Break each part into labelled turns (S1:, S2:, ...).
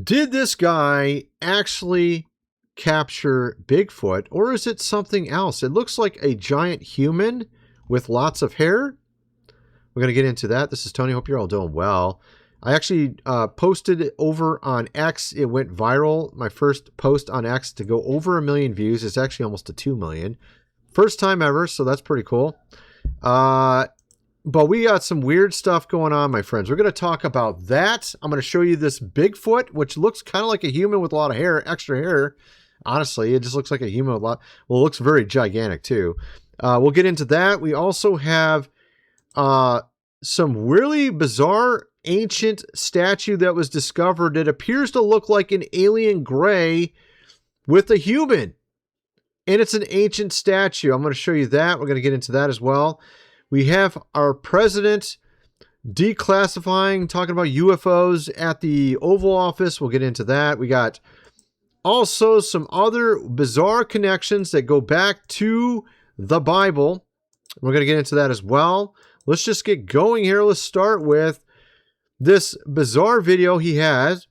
S1: Did this guy actually capture Bigfoot, or is it something else? It looks like a giant human with lots of hair. We're going to get into that. This is Tony. Hope you're all doing well. I actually posted it over on X. It went viral. My first post on X to go over 1 million views. It's actually almost to 2 million. First time ever, so that's pretty cool. But we got some weird stuff going on, my friends. We're going to talk about that. I'm going to show you this Bigfoot, which looks kind of like a human with a lot of hair, extra hair. Honestly, it just looks like a human with a lot. Well, it looks very gigantic, too. We'll get into that. We also have some really bizarre ancient statue that was discovered. It appears to look like an alien gray with a human. And it's an ancient statue. I'm going to show you that. We're going to get into that as well. We have our president declassifying, talking about UFOs at the Oval Office. We'll get into that. We got also some other bizarre connections that go back to the Bible. We're going to get into that as well. Let's just get going here. Let's start with this bizarre video he has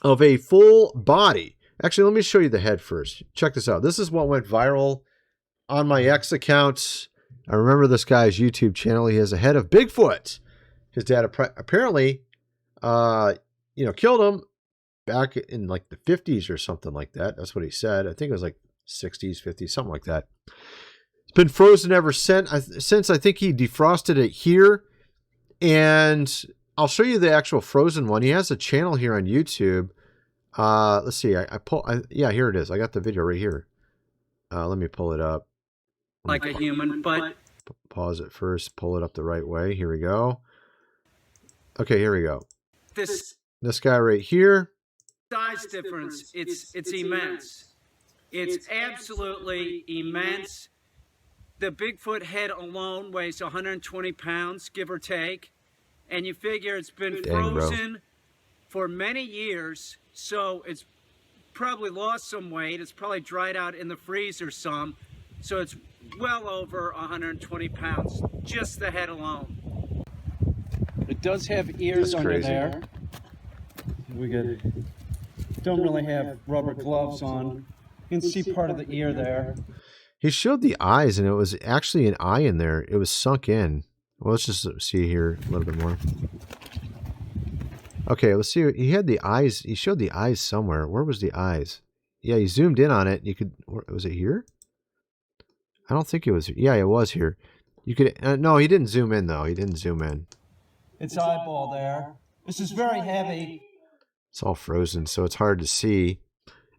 S1: of a full body. Actually, let me show you the head first. Check this out. This is what went viral on my X account. I remember this guy's YouTube channel. He has a head of Bigfoot. His dad apparently, killed him back in like the 50s or something like that. That's what he said. I think it was like 60s, 50s, something like that. It's been frozen ever since. I think he defrosted it here. And I'll show you the actual frozen one. He has a channel here on YouTube. Let's see. Yeah, here it is. I got the video right here. Let me pull it up.
S2: Like a human, but...
S1: Pause it first. Pull it up the right way. Here we go. Okay, here we go. This guy right here.
S2: Size difference, it's immense. It's absolutely immense. The Bigfoot head alone weighs 120 pounds, give or take. And you figure it's been frozen for many years, so it's probably lost some weight. It's probably dried out in the freezer some. So it's well over 120 pounds, just the head alone.
S3: It does have ears under there. Don't really have rubber gloves on. You can see part of the ear there.
S1: He showed the eyes, and it was actually an eye in there. It was sunk in. Well, let's just see here a little bit more. Okay, let's see. He had the eyes. He showed the eyes somewhere. Where was the eyes? Yeah, he zoomed in on it. You could. Was it here? I don't think it was. Yeah, it was here. You could. No, he didn't zoom in though. He didn't zoom in.
S3: It's eyeball there. This is very heavy.
S1: It's all frozen, so it's hard to see.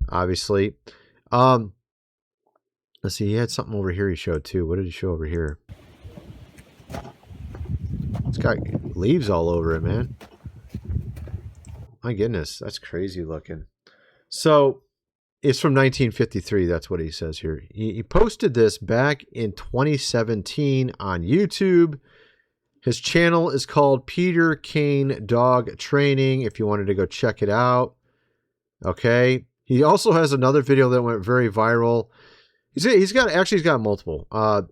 S1: Obviously. Let's see. He had something over here. He showed too. What did he show over here? It's got leaves all over it, man. My goodness, that's crazy looking. So. It's from 1953. That's what he says here. He posted this back in 2017 on YouTube. His channel is called Peter Kane Dog Training, if you wanted to go check it out. Okay. He also has another video that went very viral. He's got multiple. On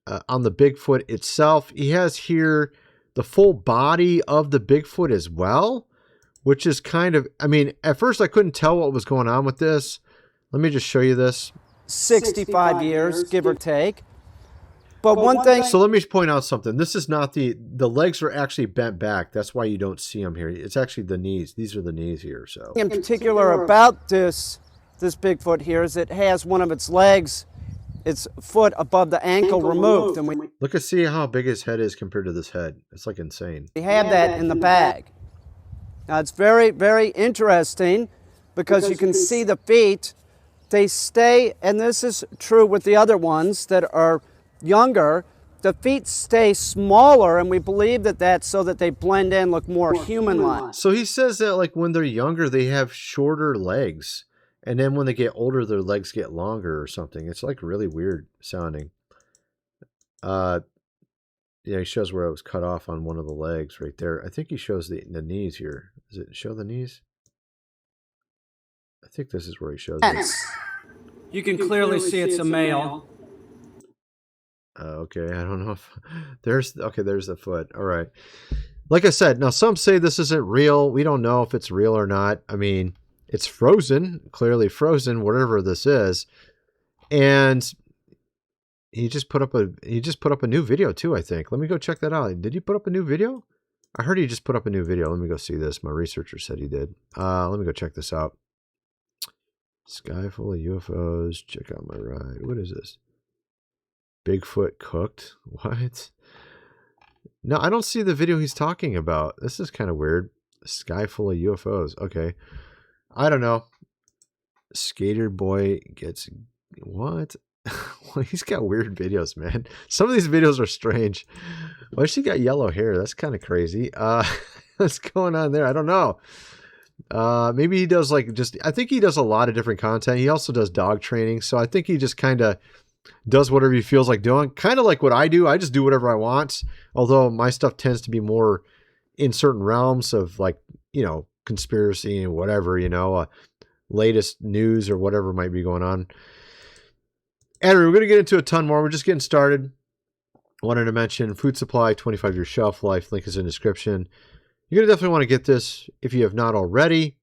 S1: the Bigfoot itself, he has here the full body of the Bigfoot as well, which is kind of, I mean, at first I couldn't tell what was going on with this. Let me just show you this.
S3: 65 years, give or take. But one thing...
S1: So let me point out something. This is not the legs are actually bent back. That's why you don't see them here. It's actually the knees. These are the knees here. So
S3: in particular about this Bigfoot here is it has one of its legs, its foot above the ankle removed. And we
S1: look and see how big his head is compared to this head. It's like insane.
S3: We have that in the bag. Now it's very, very interesting because you can see the feet. They stay, and this is true with the other ones that are younger, the feet stay smaller, and we believe that that's so that they blend in, look more human-like.
S1: So he says that like when they're younger, they have shorter legs, and then when they get older, their legs get longer or something. It's like really weird sounding. Yeah, he shows where it was cut off on one of the legs right there. I think he shows the knees here. Does it show the knees? I think this is where he shows it.
S2: You can clearly see it's a male.
S1: Okay, I don't know if there's the foot. All right. like I said, now some say this isn't real. We don't know if it's real or not. I mean, it's frozen, clearly frozen, whatever this is. And he just put up a new video too, I think. Let me go check that out. Did he put up a new video? I heard he just put up a new video. Let me go see this. My researcher said he did. Let me go check this out. Sky full of UFOs. Check out my ride. What is this? Bigfoot cooked? What? No, I don't see the video he's talking about. This is kind of weird. Sky full of UFOs. Okay. I don't know. Skater boy gets... What? Well, he's got weird videos, man. Some of these videos are strange. Why she got yellow hair? That's kind of crazy. What's going on there? I don't know. Maybe he does I think he does a lot of different content. He also does dog training. So I think he just kind of does whatever he feels like doing. Kind of like what I do. I just do whatever I want. Although my stuff tends to be more in certain realms of conspiracy and whatever, latest news or whatever might be going on. Anyway, we're going to get into a ton more. We're just getting started. Wanted to mention food supply, 25-year shelf life. Link is in the description. You're going to definitely want to get this if you have not already.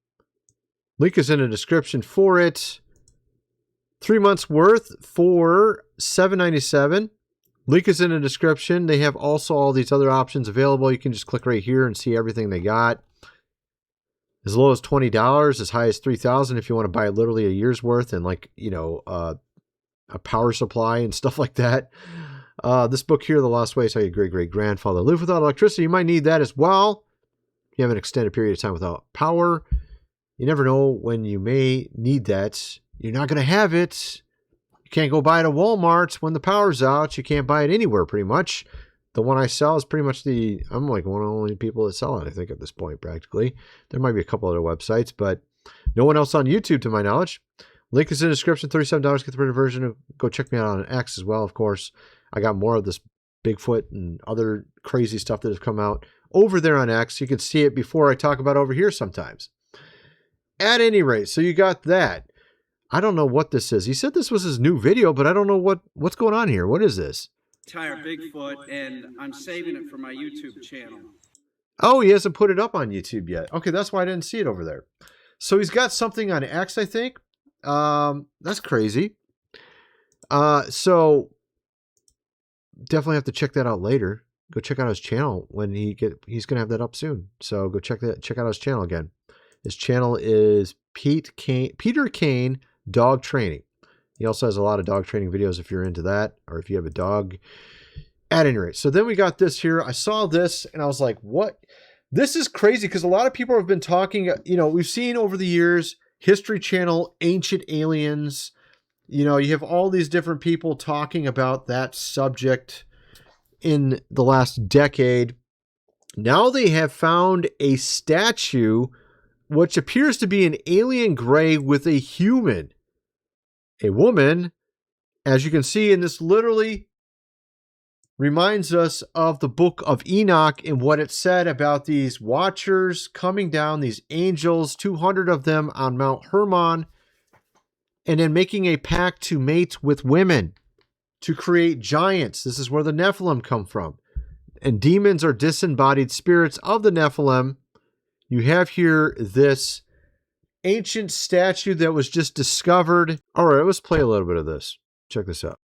S1: Link is in the description for it. 3 months worth for $7.97. Link is in the description. They have also all these other options available. You can just click right here and see everything they got. As low as $20, as high as $3,000 if you want to buy literally a year's worth and a power supply and stuff like that. This book here, The Lost Ways, How Your Great-Great-Grandfather Lived Without Electricity. You might need that as well. You have an extended period of time without power. You never know when you may need that. You're not going to have it. You can't go buy it at Walmart when the power's out. You can't buy it anywhere pretty much. The one I sell is pretty much I'm like one of the only people that sell it, I think, at this point, practically. There might be a couple other websites, but no one else on YouTube, to my knowledge. Link is in the description, $37, get the printed version. Go check me out on X as well, of course. I got more of this Bigfoot and other crazy stuff that has come out over there on X. You can see it before I talk about over here sometimes. At any rate, so you got that. I don't know what this is. He said this was his new video, but I don't know what's going on here. What is this?
S2: Entire Bigfoot, and I'm saving it for my YouTube channel.
S1: Oh, he hasn't put it up on YouTube yet. Okay, that's why I didn't see it over there. So he's got something on X, I think. That's crazy. So definitely have to check that out later. Go check out his channel when he's going to have that up soon. So go check out his channel again. His channel is Peter Kane Dog Training. He also has a lot of dog training videos if you're into that, or if you have a dog. At any rate, so then we got this here. I saw this and I was like, what? This is crazy because a lot of people have been talking, we've seen over the years, History Channel, Ancient Aliens. You have all these different people talking about that subject in the last decade. Now they have found a statue which appears to be an alien gray with a human. A woman, as you can see, and this literally reminds us of the book of Enoch and what it said about these watchers coming down, these angels, 200 of them on Mount Hermon, and then making a pact to mate with women, to create giants. This is where the Nephilim come from. And demons are disembodied spirits of the Nephilim. You have here this ancient statue that was just discovered. All right, let's play a little bit of this. Check this out.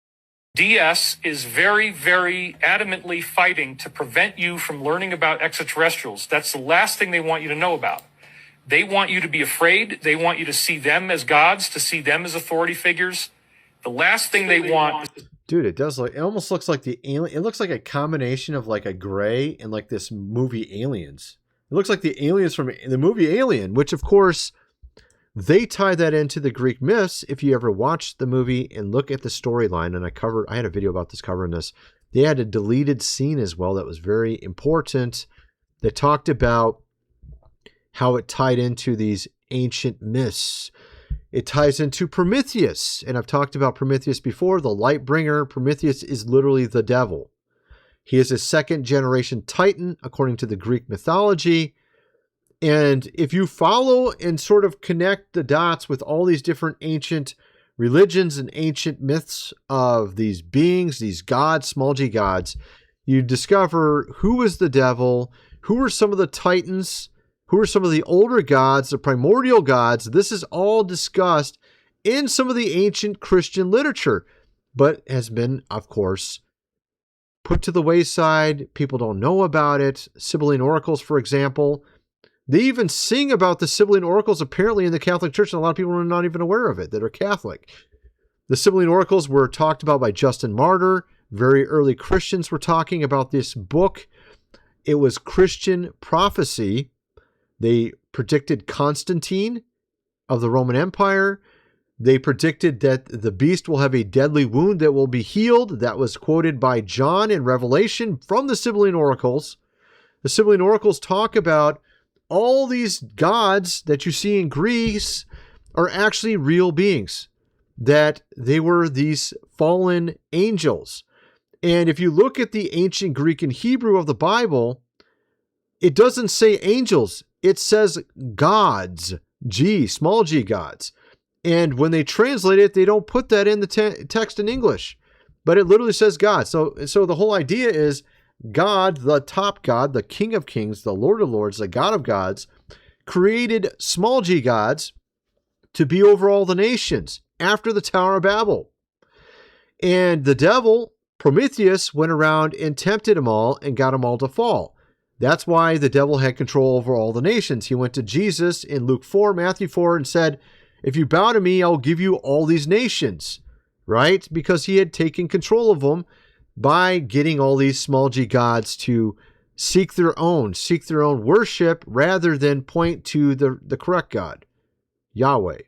S4: DS is very, very adamantly fighting to prevent you from learning about extraterrestrials. That's the last thing they want you to know about. They want you to be afraid. They want you to see them as gods, to see them as authority figures. The last thing they want...
S1: Dude, it almost looks like the alien. It looks like a combination of like a gray and like this movie Aliens. It looks like the aliens from the movie Alien, which of course... They tie that into the Greek myths. If you ever watch the movie and look at the storyline, and I had a video about this covering this. They had a deleted scene as well that was very important. That talked about how it tied into these ancient myths. It ties into Prometheus, and I've talked about Prometheus before. The light bringer. Prometheus is literally the devil. He is a second generation Titan, according to the Greek mythology. And if you follow and sort of connect the dots with all these different ancient religions and ancient myths of these beings, these gods, small g gods, you discover who is the devil, Who are some of the titans? Who are some of the older gods, the primordial gods? This is all discussed in some of the ancient Christian literature, but has been, of course, put to the wayside. People don't know about it. Sibylline oracles, for example. They even sing about the Sibylline oracles apparently in the Catholic Church, and a lot of people are not even aware of it that are Catholic. The Sibylline oracles were talked about by Justin Martyr. Very early Christians were talking about this book. It was Christian prophecy. They predicted Constantine of the Roman Empire. They predicted that the beast will have a deadly wound that will be healed. That was quoted by John in Revelation from the Sibylline oracles. The Sibylline oracles talk about all these gods that you see in Greece are actually real beings, that they were these fallen angels. And if you look at the ancient Greek and Hebrew of the Bible, it doesn't say angels. It says gods, small g gods. And when they translate it, they don't put that in the text in English, but it literally says God. So the whole idea is God, the top God, the King of Kings, the Lord of Lords, the God of gods, created small g gods to be over all the nations after the Tower of Babel. And the devil, Prometheus, went around and tempted them all and got them all to fall. That's why the devil had control over all the nations. He went to Jesus in Luke 4, Matthew 4, and said, if you bow to me, I'll give you all these nations, right? Because he had taken control of them by getting all these small g gods to seek their own worship rather than point to the correct God, Yahweh.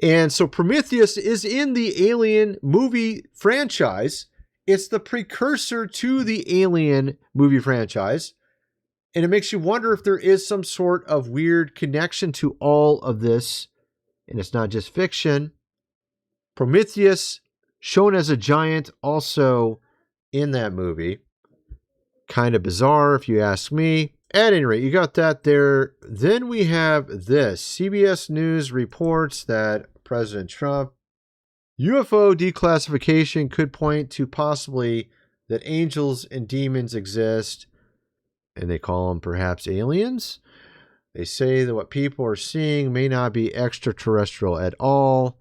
S1: And so Prometheus is in the Alien movie franchise. It's the precursor to the Alien movie franchise. And it makes you wonder if there is some sort of weird connection to all of this. And it's not just fiction. Prometheus, shown as a giant, also in that movie. Kind of bizarre, if you ask me. At any rate, you got that there. Then we have this. CBS News reports that President Trump, UFO declassification could point to possibly that angels and demons exist, and they call them perhaps aliens. They say that what people are seeing may not be extraterrestrial at all,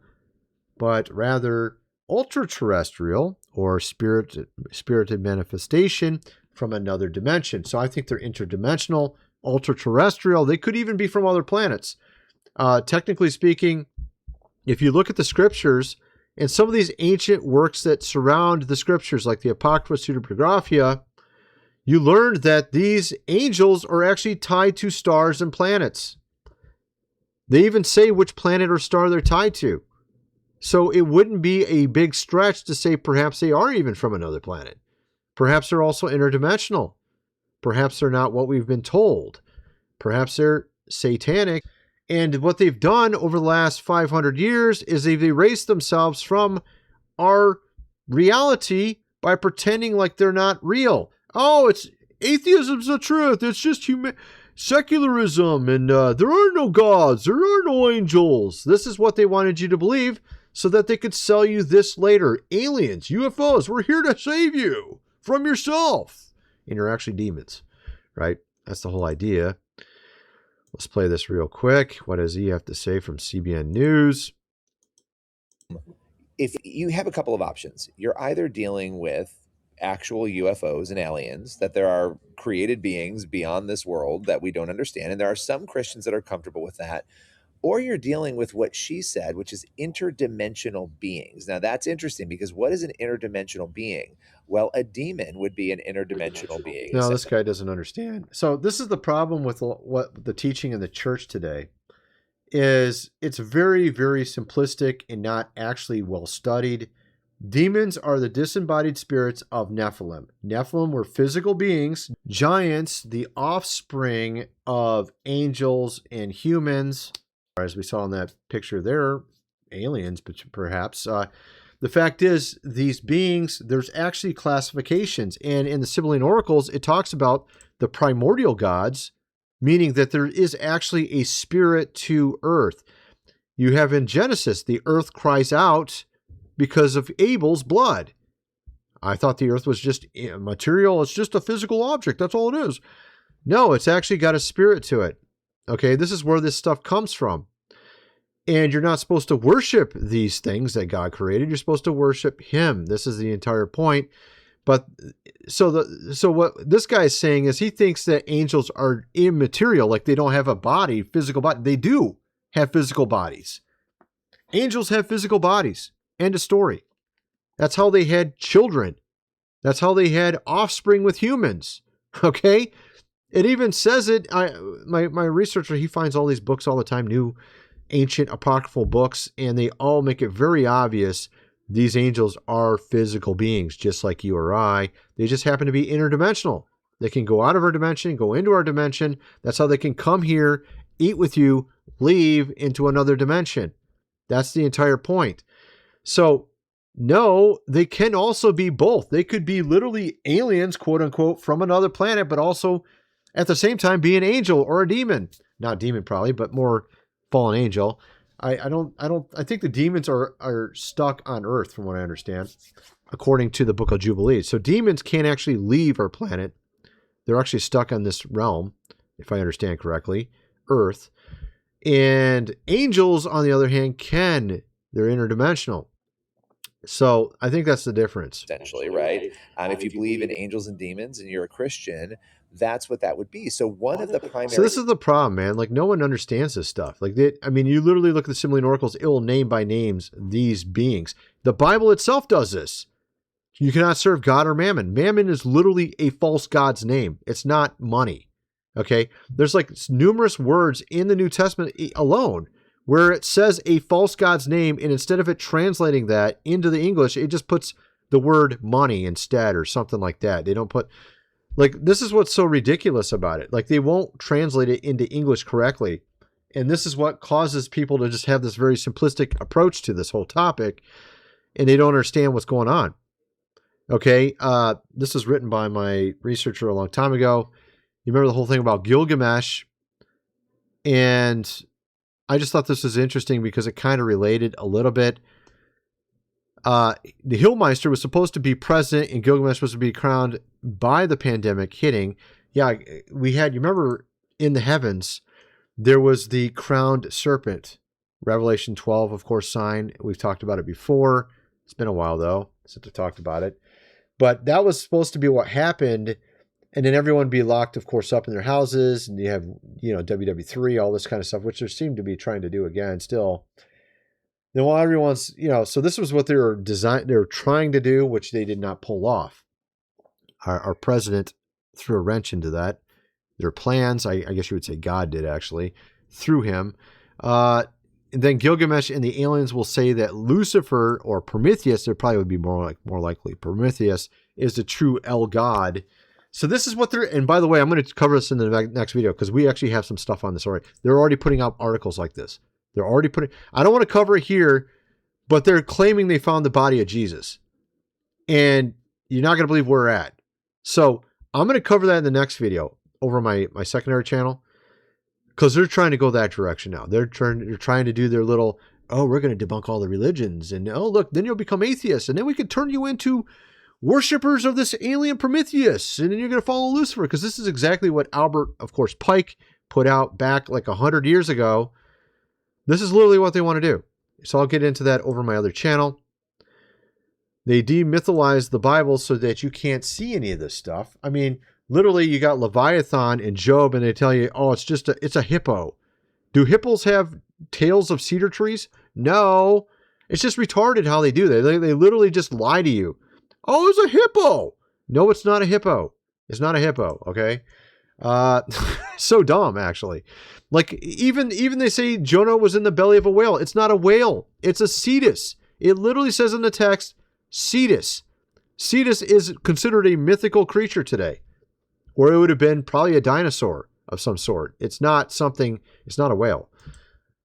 S1: but rather ultra-terrestrial or spirited manifestation from another dimension. So I think they're interdimensional, ultra-terrestrial. They could even be from other planets. Technically speaking, if you look at the scriptures and some of these ancient works that surround the scriptures, like the Apocrypha Pseudepigraphia, you learned that these angels are actually tied to stars and planets. They even say which planet or star they're tied to. So it wouldn't be a big stretch to say perhaps they are even from another planet. Perhaps they're also interdimensional. Perhaps they're not what we've been told. Perhaps they're satanic. And what they've done over the last 500 years is they've erased themselves from our reality by pretending like they're not real. Oh, it's atheism's the truth. It's just secularism, and there are no gods. There are no angels. This is what they wanted you to believe so that they could sell you this later. Aliens, UFOs, we're here to save you from yourself. And you're actually demons, right? That's the whole idea. Let's play this real quick. What does he have to say from CBN News?
S5: If you have a couple of options, you're either dealing with actual UFOs and aliens, that there are created beings beyond this world that we don't understand, and there are some Christians that are comfortable with that, or you're dealing with what she said, which is interdimensional beings. Now that's interesting, because what is an interdimensional being? Well, a demon would be an interdimensional being.
S1: No, this guy doesn't understand. So this is the problem with what the teaching in the church today is. It's very, very simplistic and not actually well studied. Demons are the disembodied spirits of Nephilim. Nephilim were physical beings, giants, the offspring of angels and humans. As we saw in that picture there, aliens, but perhaps. The fact is, these beings, there's actually classifications. And in the Sibylline oracles, it talks about the primordial gods, meaning that there is actually a spirit to earth. You have in Genesis, the earth cries out because of Abel's blood. I thought the earth was just material. It's just a physical object. That's all it is. No, it's actually got a spirit to it. Okay, this is where this stuff comes from. And you're not supposed to worship these things that God created. You're supposed to worship him. This is the entire point. But so what this guy is saying is he thinks that angels are immaterial, like they don't have a body, physical body. They do have physical bodies. Angels have physical bodies. End of story. That's how they had children. That's how they had offspring with humans. Okay? It even says it. My researcher, he finds all these books all the time, new ancient apocryphal books, and they all make it very obvious these angels are physical beings, just like you or I. They just happen to be interdimensional. They can go out of our dimension, go into our dimension. That's how they can come here, eat with you, leave into another dimension. That's the entire point. So, no, they can also be both. They could be literally aliens, quote unquote, from another planet, but also at the same time be an angel or a demon. Not demon probably, but more fallen angel. I think the demons are stuck on Earth from what I understand, according to the Book of Jubilees. So demons can't actually leave our planet. They're actually stuck on this realm, if I understand correctly, Earth. And angels, on the other hand, can. They're interdimensional. So I think that's the difference.
S5: Essentially, right? If you believe in angels and demons and you're a Christian, that's what that would be. So one of the primary...
S1: So this is the problem, man. Like, no one understands this stuff. Like, you literally look at the Simile Oracles, it will name by names these beings. The Bible itself does this. You cannot serve God or mammon. Mammon is literally a false god's name. It's not money. Okay? There's like numerous words in the New Testament alone where it says a false god's name, and instead of it translating that into the English, it just puts the word money instead or something like that. They don't put... Like, this is what's so ridiculous about it. Like, they won't translate it into English correctly. And this is what causes people to just have this very simplistic approach to this whole topic, and they don't understand what's going on. Okay? This was written by my researcher a long time ago. You remember the whole thing about Gilgamesh? And I just thought this was interesting because it kind of related a little bit. The Hillmeister was supposed to be president and Gilgamesh was to be crowned by the pandemic hitting. Yeah, we had, you remember in the heavens, there was the crowned serpent. Revelation 12, of course, sign. We've talked about it before. It's been a while, though, since we talked about it. But that was supposed to be what happened. And then everyone be locked, of course, up in their houses. And you have, WW3, all this kind of stuff, which they seem to be trying to do again still. Then while everyone's, so this was what they were trying to do, which they did not pull off. Our president threw a wrench into that. Their plans, I guess you would say God did actually, through him. And then Gilgamesh and the aliens will say that Lucifer or Prometheus, there probably would be more likely Prometheus, is the true El God. So this is what and by the way, I'm going to cover this in the next video because we actually have some stuff on this already. They're already putting out articles like this. They're already putting, I don't want to cover it here, but they're claiming they found the body of Jesus. And you're not going to believe where we're at. So I'm going to cover that in the next video over my secondary channel because they're trying to go that direction now. They're trying to do their little, we're going to debunk all the religions. And look, then you'll become atheists. And then we could turn you into worshippers of this alien Prometheus. And then you're going to follow Lucifer because this is exactly what Albert, of course, Pike put out back like 100 years ago. This is literally what they want to do. So I'll get into that over my other channel. They demythalize the Bible so that you can't see any of this stuff. I mean, literally you got Leviathan and Job and they tell you, it's a hippo. Do hippos have tails of cedar trees? No. It's just retarded how they do that. They literally just lie to you. Oh, it's a hippo. No, it's not a hippo. It's not a hippo, okay? So dumb, actually. Like, even they say Jonah was in the belly of a whale. It's not a whale. It's a cetus. It literally says in the text, cetus. Cetus is considered a mythical creature today. Or it would have been probably a dinosaur of some sort. It's not a whale.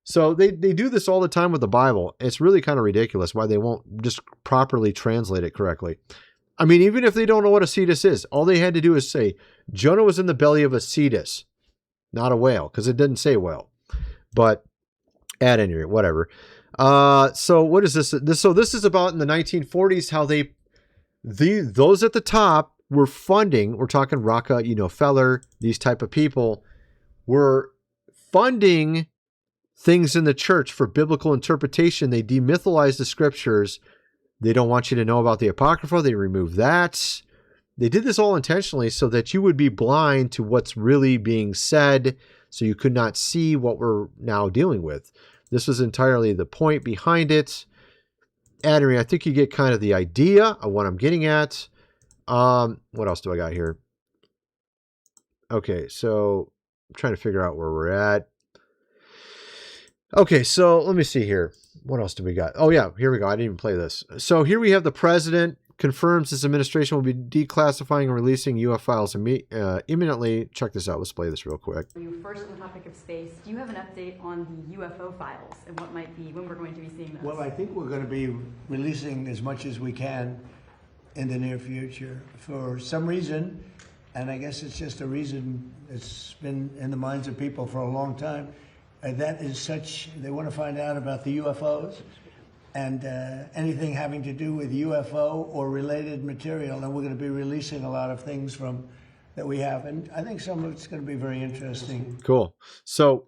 S1: So they do this all the time with the Bible. It's really kind of ridiculous why they won't just properly translate it correctly. I mean, even if they don't know what a cetus is, all they had to do is say, Jonah was in the belly of a cetus, not a whale, because it didn't say whale. But at any rate, whatever. So what is this? This is about in the 1940s, how those at the top were funding, we're talking Rocca, Feller, these type of people, were funding things in the church for biblical interpretation. They demythalize the scriptures. They don't want you to know about the Apocrypha. They remove that. They did this all intentionally so that you would be blind to what's really being said, so you could not see what we're now dealing with. This was entirely the point behind it. Adrian, I think you get kind of the idea of what I'm getting at. What else do I got here? Okay, so I'm trying to figure out where we're at. Okay, so let me see here. What else do we got? Oh, yeah, here we go. I didn't even play this. So here we have the president confirms his administration will be declassifying and releasing UFO files imminently. Check this out. Let's play this real quick.
S6: First, on the topic of space, do you have an update on the UFO files and what might be, when we're going to be seeing those?
S7: Well, I think we're going to be releasing as much as we can in the near future. For some reason, and I guess it's just a reason that's been in the minds of people for a long time, that is such, they want to find out about the UFOs and anything having to do with UFO or related material. And we're going to be releasing a lot of things from that we have. And I think some of it's going to be very interesting.
S1: Cool. So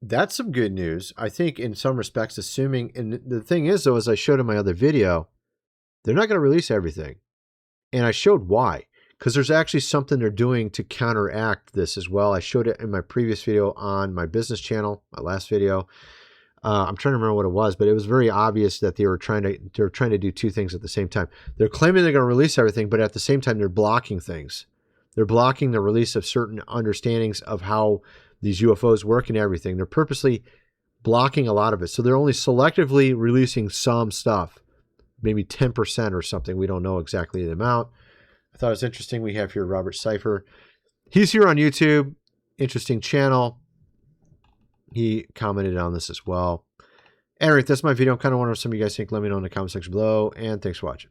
S1: that's some good news. I think in some respects, assuming, and the thing is though, as I showed in my other video, they're not going to release everything. And I showed why. Because there's actually something they're doing to counteract this as well. I showed it in my previous video on my business channel, my last video. I'm trying to remember what it was, but it was very obvious that they were trying to do two things at the same time. They're claiming they're going to release everything, but at the same time, they're blocking things. They're blocking the release of certain understandings of how these UFOs work and everything. They're purposely blocking a lot of it. So they're only selectively releasing some stuff, maybe 10% or something. We don't know exactly the amount. I thought it was interesting. We have here Robert Cipher. He's here on YouTube. Interesting channel. He commented on this as well. Anyway, that's my video. I kind of wonder what some of you guys think. Let me know in the comment section below. And thanks for watching.